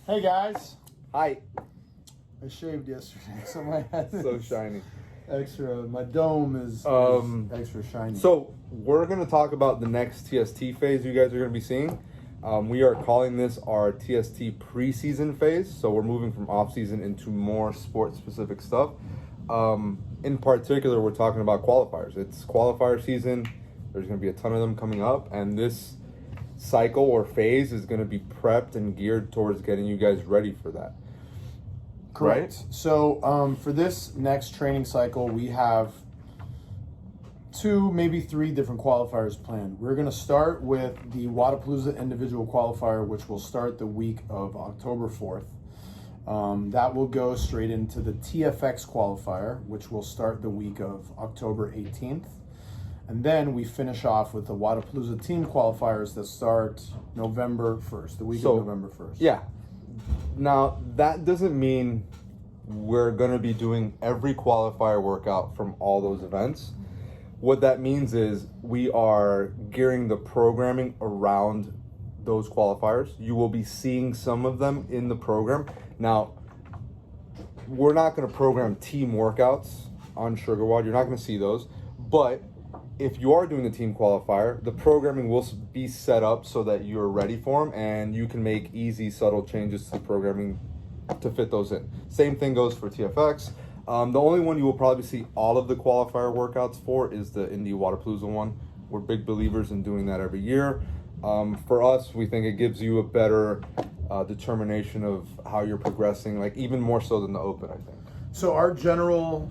Hey guys. Hi. I shaved yesterday, so my head is So shiny. extra. My dome is extra shiny. So we're going to talk about the next TST phase you guys are going to be seeing. We are calling this our TST preseason phase. So we're moving from off-season into more sport-specific stuff. In particular, we're talking about qualifiers. It's qualifier season. There's going to be a ton of them coming up. And this cycle or phase is going to be prepped and geared towards getting you guys ready for that. Correct. Right? So for this next training cycle, we have 2, maybe 3 different qualifiers planned. We're going to start with the Wodapalooza individual qualifier, which will start the week of October 4th. That will go straight into the TFX qualifier, which will start the week of October 18th. And then we finish off with the Wodapalooza team qualifiers that start November 1st, the week of November 1st. Yeah. Now, that doesn't mean we're going to be doing every qualifier workout from all those events. What that means is we are gearing the programming around those qualifiers. You will be seeing some of them in the program. Now, we're not going to program team workouts on SugarWOD. You're not going to see those. But if you are doing the team qualifier, the programming will be set up so that you're ready for them and you can make easy, subtle changes to the programming to fit those in. Same thing goes for TFX. The only one you will probably see all of the qualifier workouts for is the Indy Wodapalooza one. We're big believers in doing that every year. For us, we think it gives you a better determination of how you're progressing, like even more so than the Open, I think. So our general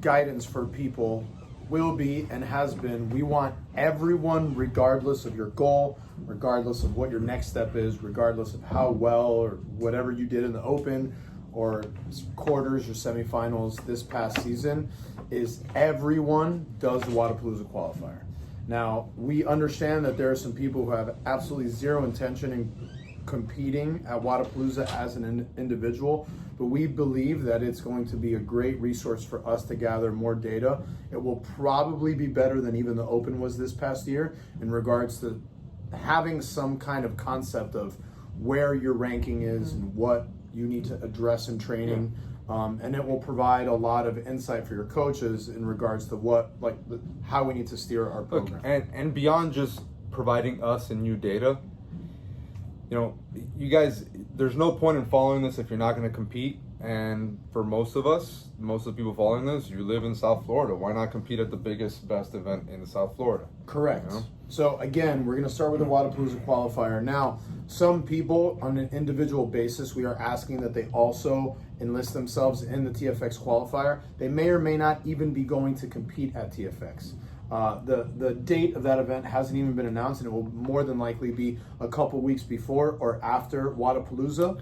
guidance for people will be and has been, we want everyone, regardless of your goal, regardless of what your next step is, regardless of how well or whatever you did in the Open or quarters or semifinals this past season, is everyone does the Wodapalooza qualifier. Now, we understand that there are some people who have absolutely zero intention in competing at Wodapalooza as an individual, but we believe that it's going to be a great resource for us to gather more data. It will probably be better than even the Open was this past year in regards to having some kind of concept of where your ranking is and what you need to address in training. And it will provide a lot of insight for your coaches in regards to how we need to steer our program. Look, and beyond just providing us and you data, you know, you guys, there's no point in following this if you're not going to compete. And for most of us, most of the people following this, you live in South Florida. Why not compete at the biggest, best event in South Florida? Correct. You know? So again, we're going to start with the Wodapalooza qualifier. Now, some people on an individual basis, we are asking that they also enlist themselves in the TFX qualifier. They may or may not even be going to compete at TFX. The date of that event hasn't even been announced, and it will more than likely be a couple weeks before or after Wodapalooza.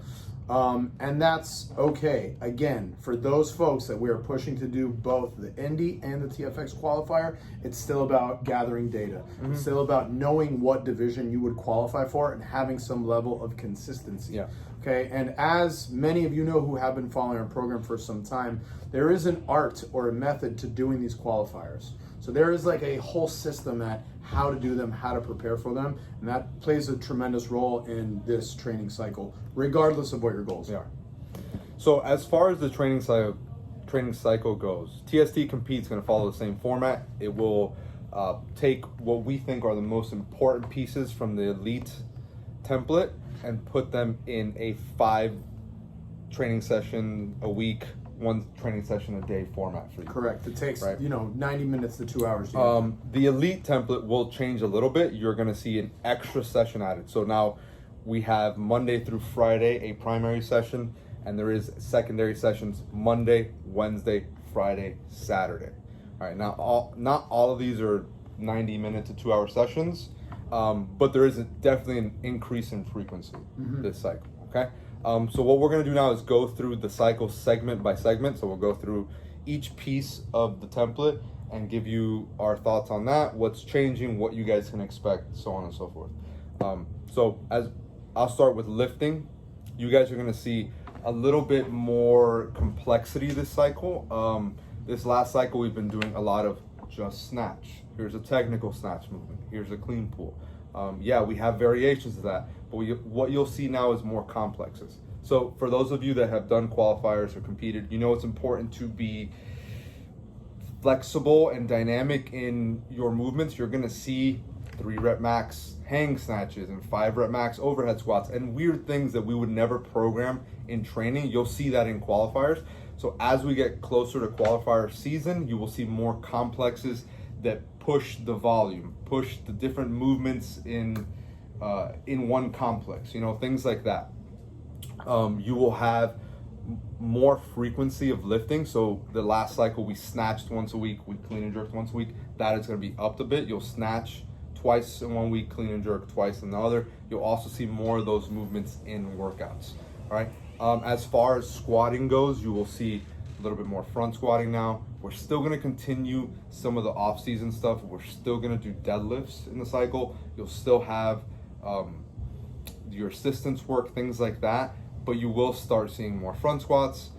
And that's okay. Again, for those folks that we are pushing to do both the Indy and the TFX qualifier, it's still about gathering data. It's still about knowing what division you would qualify for and having some level of consistency. Yeah. Okay, and as many of you know who have been following our program for some time, there is an art or a method to doing these qualifiers. So there is like a whole system at how to do them, how to prepare for them, and that plays a tremendous role in this training cycle, regardless of what your goals are. So as far as the training cycle goes, TST Compete's going to follow the same format. It will take what we think are the most important pieces from the elite template and put them in a 5 training session a week, 1 training session a day format for you. Correct. It takes 90 minutes to 2 hours. The elite template will change a little bit. You're going to see an extra session added. So now we have Monday through Friday a primary session, and there is secondary sessions Monday, Wednesday, Friday, Saturday. All right. Now, not all of these are 90-minute to 2-hour sessions, but there is definitely an increase in frequency this cycle. Okay. So what we're going to do now is go through the cycle segment by segment. So we'll go through each piece of the template and give you our thoughts on that, what's changing, what you guys can expect, so on and so forth. So as I'll start with lifting, you guys are going to see a little bit more complexity this cycle. This last cycle, we've been doing a lot of just snatch. Here's a technical snatch movement. Here's a clean pull. Yeah, we have variations of that, but what you'll see now is more complexes. So for those of you that have done qualifiers or competed, you know it's important to be flexible and dynamic in your movements. You're gonna see 3 rep max hang snatches and 5 rep max overhead squats and weird things that we would never program in training. You'll see that in qualifiers. So as we get closer to qualifier season, you will see more complexes that push the volume, push the different movements in one complex, you know, things like that. You will have more frequency of lifting. So the last cycle we snatched once a week, we clean and jerked once a week. That is going to be upped a bit. You'll snatch twice in 1 week, clean and jerk twice in the other. You'll also see more of those movements in workouts. All right. As far as squatting goes, you will see a little bit more front squatting now. We're still going to continue some of the off-season stuff. We're still going to do deadlifts in the cycle. You'll still have your assistance work, things like that. But you will start seeing more front squats.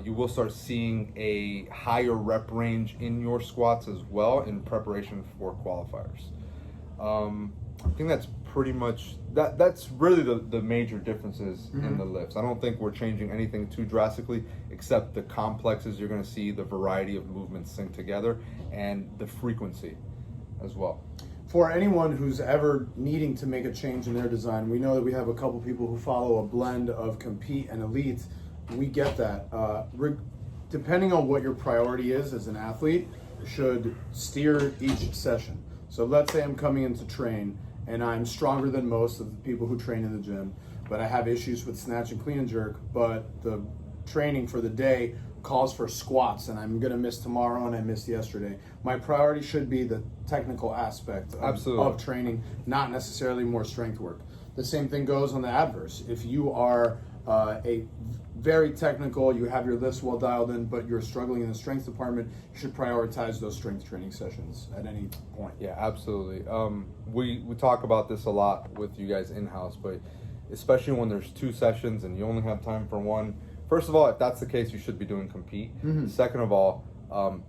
You will start seeing a higher rep range in your squats as well in preparation for qualifiers. I think that's pretty much, that's really the major differences in the lifts. I don't think we're changing anything too drastically except the complexes you're gonna see, the variety of movements synced together, and the frequency as well. For anyone who's ever needing to make a change in their design, we know that we have a couple people who follow a blend of compete and elite. We get that. Depending on what your priority is as an athlete, should steer each session. So let's say I'm coming in to train and I'm stronger than most of the people who train in the gym, but I have issues with snatch and clean and jerk, but the training for the day calls for squats and I'm gonna miss tomorrow and I missed yesterday. My priority should be the technical aspect of training, not necessarily more strength work. The same thing goes on the adverse. If you are a very technical, you have your lifts well dialed in, but you're struggling in the strength department, you should prioritize those strength training sessions at any point. Yeah, absolutely. We talk about this a lot with you guys in-house, but especially when there's 2 sessions and you only have time for one. First of all, if that's the case, you should be doing compete. Second of all,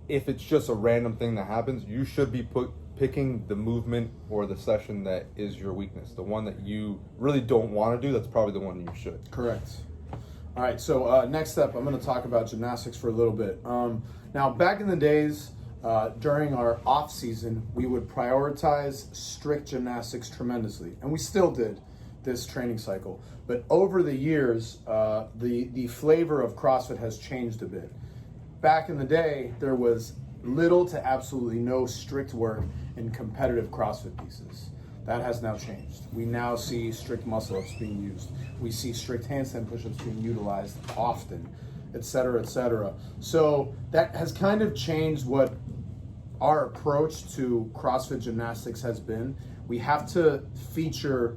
if it's just a random thing that happens, you should be picking the movement or the session that is your weakness. The one that you really don't want to do, that's probably the one you should. Correct. All right, so next up, I'm going to talk about gymnastics for a little bit. Now, back in the days, during our off season, we would prioritize strict gymnastics tremendously, and we still did this training cycle. But over the years, the flavor of CrossFit has changed a bit. Back in the day, there was little to absolutely no strict work in competitive CrossFit pieces. That has now changed. We now see strict muscle-ups being used. We see strict handstand push-ups being utilized often, et cetera, et cetera. So that has kind of changed what our approach to CrossFit gymnastics has been. We have to feature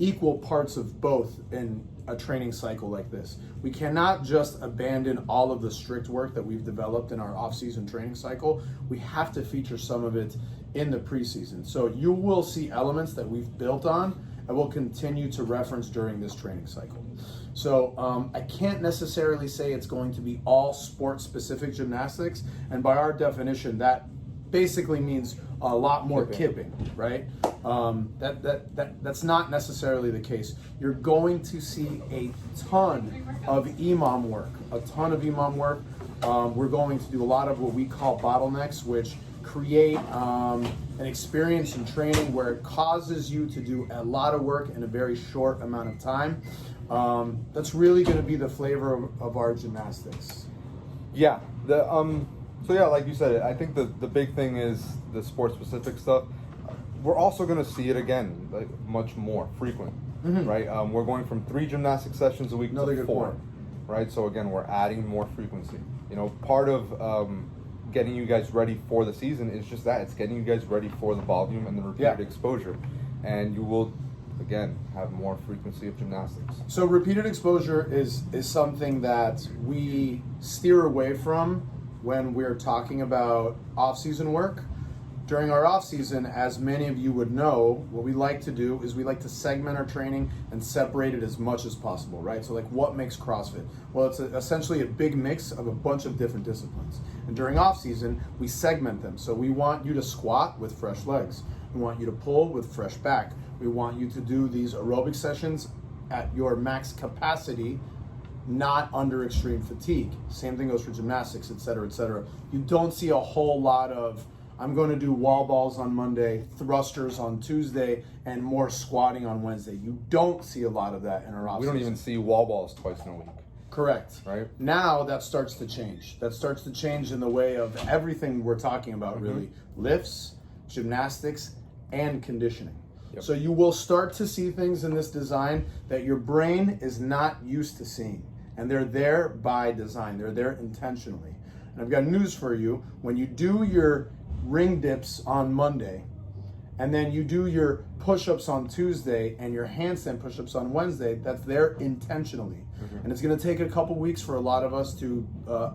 equal parts of both in a training cycle like this. We cannot just abandon all of the strict work that we've developed in our off-season training cycle. We have to feature some of it in the preseason. So you will see elements that we've built on and will continue to reference during this training cycle. So I can't necessarily say it's going to be all sport-specific gymnastics, and by our definition, that basically means a lot more kipping, right? That's not necessarily the case. You're going to see a ton of EMOM work, We're going to do a lot of what we call bottlenecks, which create an experience in training where it causes you to do a lot of work in a very short amount of time. That's really going to be the flavor of our gymnastics. Yeah. So yeah, like you said, I think the big thing is the sport-specific stuff. We're also going to see it again, like much more frequent, right? We're going from 3 gymnastic sessions a week to 4, right? So again, we're adding more frequency. You know, part of getting you guys ready for the season is just that. It's getting you guys ready for the volume and the repeated exposure. And you will, again, have more frequency of gymnastics. So repeated exposure is something that we steer away from when we're talking about off-season work. During our off-season, as many of you would know, what we like to do is we like to segment our training and separate it as much as possible, right? So like, what makes CrossFit? Well, it's essentially a big mix of a bunch of different disciplines. And during off-season, we segment them. So we want you to squat with fresh legs. We want you to pull with fresh back. We want you to do these aerobic sessions at your max capacity, not under extreme fatigue. Same thing goes for gymnastics, et cetera, et cetera. You don't see a whole lot of, I'm going to do wall balls on Monday, thrusters on Tuesday, and more squatting on Wednesday. You don't see a lot of that in our off We don't even see wall balls twice in a week. Correct. Right. Now that starts to change. That starts to change in the way of everything we're talking about, really. Lifts, gymnastics, and conditioning. Yep. So you will start to see things in this design that your brain is not used to seeing. And they're there by design. They're there intentionally. And I've got news for you. When you do your ring dips on Monday, and then you do your push-ups on Tuesday and your handstand push-ups on Wednesday, that's there intentionally. And it's gonna take a couple weeks for a lot of us to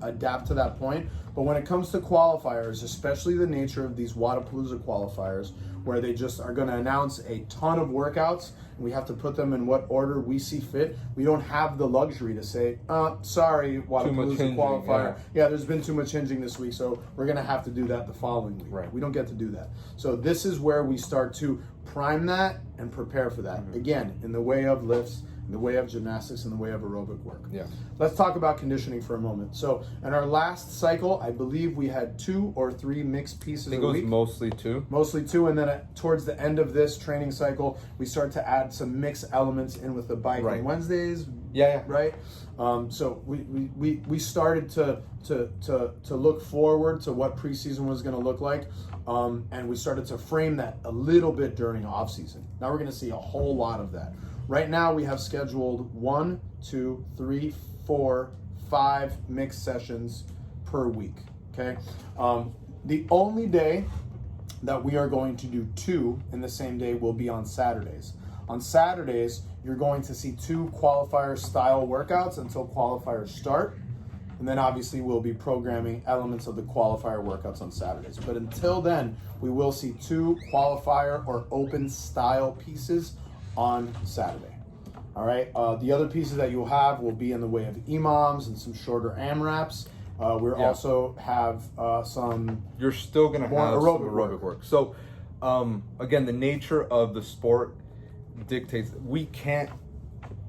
adapt to that point. But when it comes to qualifiers, especially the nature of these Wodapalooza qualifiers, where they just are gonna announce a ton of workouts, and we have to put them in what order we see fit, we don't have the luxury to say, sorry, Wodapalooza qualifier. Yeah, there's been too much hinging this week, so we're gonna have to do that the following week. Right. We don't get to do that. So this is where we start to prime that and prepare for that. Again, in the way of lifts, in the way of gymnastics, in the way of aerobic work. Yeah. Let's talk about conditioning for a moment. So in our last cycle, I believe we had 2 or 3 mixed pieces I think a it was week. mostly 2. Mostly 2, and then towards the end of this training cycle, we start to add some mixed elements in with the bike on Wednesdays. Yeah. Right. So we started to look forward to what preseason was going to look like, and we started to frame that a little bit during off season. Now we're going to see a whole lot of that. Right now we have scheduled 1, 2, 3, 4, 5 mixed sessions per week. Okay. The only day that we are going to do 2 in the same day will be on Saturdays. On Saturdays, you're going to see 2 qualifier style workouts until qualifiers start. And then obviously we'll be programming elements of the qualifier workouts on Saturdays. But until then, we will see 2 qualifier or open style pieces on Saturday. All right. The other pieces that you'll have will be in the way of EMOMs and some shorter AMRAPs. We'll also have some. You're still going to have aerobic some aerobic work. So, again, the nature of the sport dictates we can't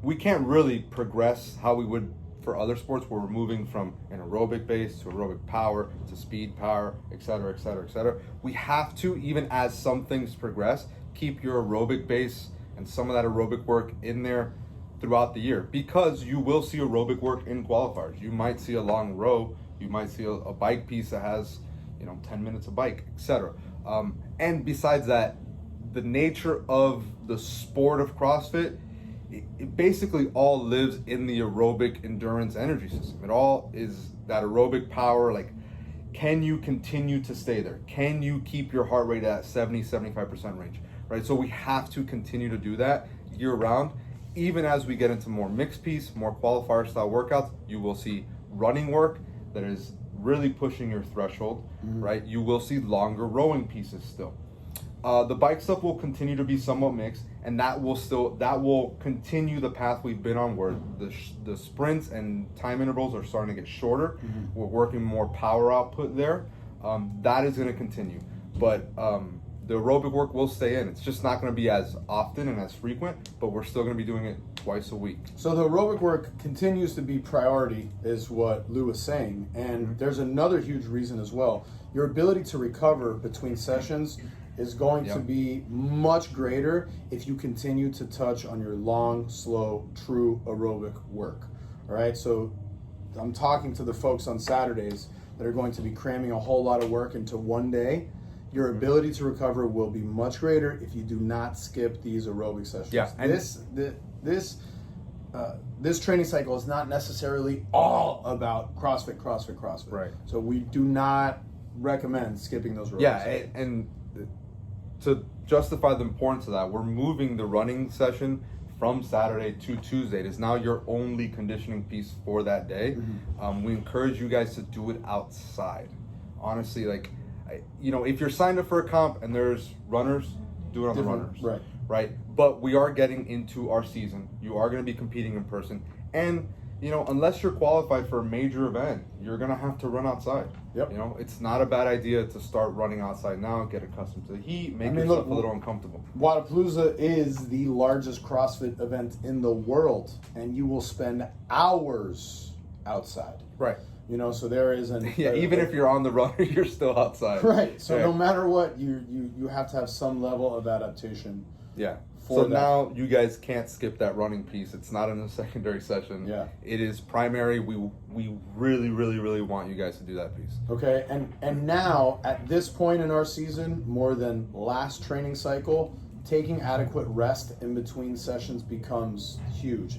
really progress how we would for other sports, where we're moving from an aerobic base to aerobic power to speed power, et cetera, et cetera, et cetera. We have to, even as some things progress, keep your aerobic base and some of that aerobic work in there throughout the year, because you will see aerobic work in qualifiers. You might see a long row, you might see a bike piece that has 10 minutes of bike, etc. And besides that, the nature of the sport of CrossFit, it basically all lives in the aerobic endurance energy system. It all is that aerobic power. Like, can you continue to stay there? Can you keep your heart rate at 70-75% range? Right, so we have to continue to do that year round. Even as we get into more mixed piece, more qualifier style workouts, you will see running work that is really pushing your threshold, right? You will see longer rowing pieces still. The bike stuff will continue to be somewhat mixed, and that will continue the path we've been on, where the sprints and time intervals are starting to get shorter. We're working more power output there. That is going to continue, but the aerobic work will stay in. It's just not going to be as often and as frequent, but we're still going to be doing it twice a week. So the aerobic work continues to be priority, is what Lou was saying. And there's another huge reason as well. Your ability to recover between sessions is going to be much greater if you continue to touch on your long, slow, true aerobic work. All right, so I'm talking to the folks on Saturdays that are going to be cramming a whole lot of work into one day. Your ability to recover will be much greater if you do not skip these aerobic sessions. Yeah, and this training cycle is not necessarily all about CrossFit. Right. So we do not recommend skipping those aerobic sessions. And to justify the importance of that, we're moving the running session from Saturday to Tuesday. It is now your only conditioning piece for that day. We encourage you guys to do it outside. Honestly, if you're signed up for a comp and there's runners, do it on the runners. Right. But we are getting into our season. You are going to be competing in person, And you know, unless you're qualified for a major event, you're gonna have to run outside. Yep. You know, it's not a bad idea to start running outside now, get accustomed to the heat, make yourself a little uncomfortable. Wadapalooza is the largest CrossFit event in the world, and you will spend hours outside. Right. You know, so there is an even if you're on the runner, you're still outside. Right. So Yeah. no matter what, you have to have some level of adaptation. Yeah. For So that. now you guys can't skip that running piece. It's not in the secondary session. Yeah. It is primary. We really, really, really want you guys to do that piece. Okay, and now at this point in our season, more than last training cycle, taking adequate rest in between sessions becomes huge.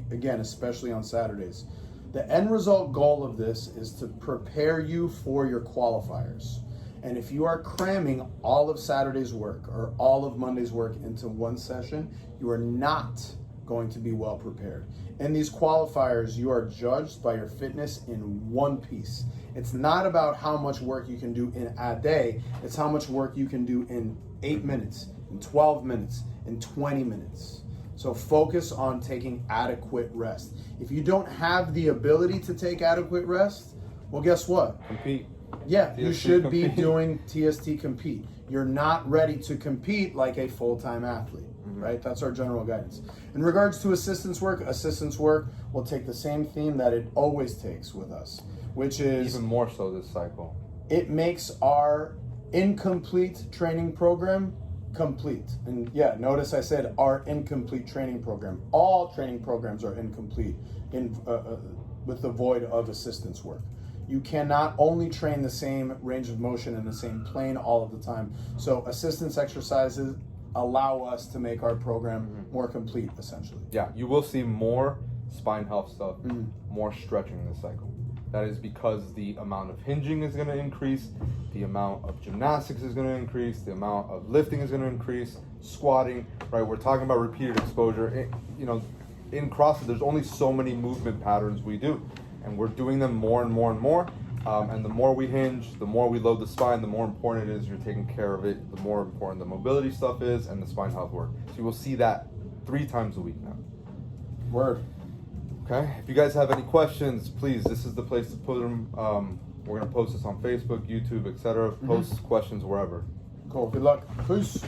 Again, especially on Saturdays. The end result goal of this is to prepare you for your qualifiers. And if you are cramming all of Saturday's work or all of Monday's work into one session, you are not going to be well prepared. In these qualifiers, you are judged by your fitness in one piece. It's not about how much work you can do in a day, it's how much work you can do in 8 minutes, in 12 minutes, in 20 minutes. So focus on taking adequate rest. If you don't have the ability to take adequate rest, well, guess what? Compete. Yeah, you TST should be compete. doing TST compete. You're not ready to compete like a full-time athlete, right? That's our general guidance. In regards to assistance work will take the same theme that it always takes with us, which is Even more so this cycle. it makes our incomplete training program complete. And yeah, notice I said our incomplete training program. All training programs are incomplete with the void of assistance work. You cannot only train the same range of motion in the same plane all of the time. So assistance exercises allow us to make our program more complete, essentially. Yeah, you will see more spine health stuff, more stretching this cycle. That is because the amount of hinging is going to increase, the amount of gymnastics is going to increase, the amount of lifting is going to increase, squatting, right? We're talking about repeated exposure. You know, in CrossFit, there's only so many movement patterns we do, and we're doing them more and more and more. And the more we hinge, the more we load the spine, the more important it is you're taking care of it, the more important the mobility stuff is, and the spine health work. So you will see that 3 times a week now. Word. Okay, if you guys have any questions, please, this is the place to put them. We're going to post this on Facebook, YouTube, etc. Post questions wherever. Cool. Good luck. Peace.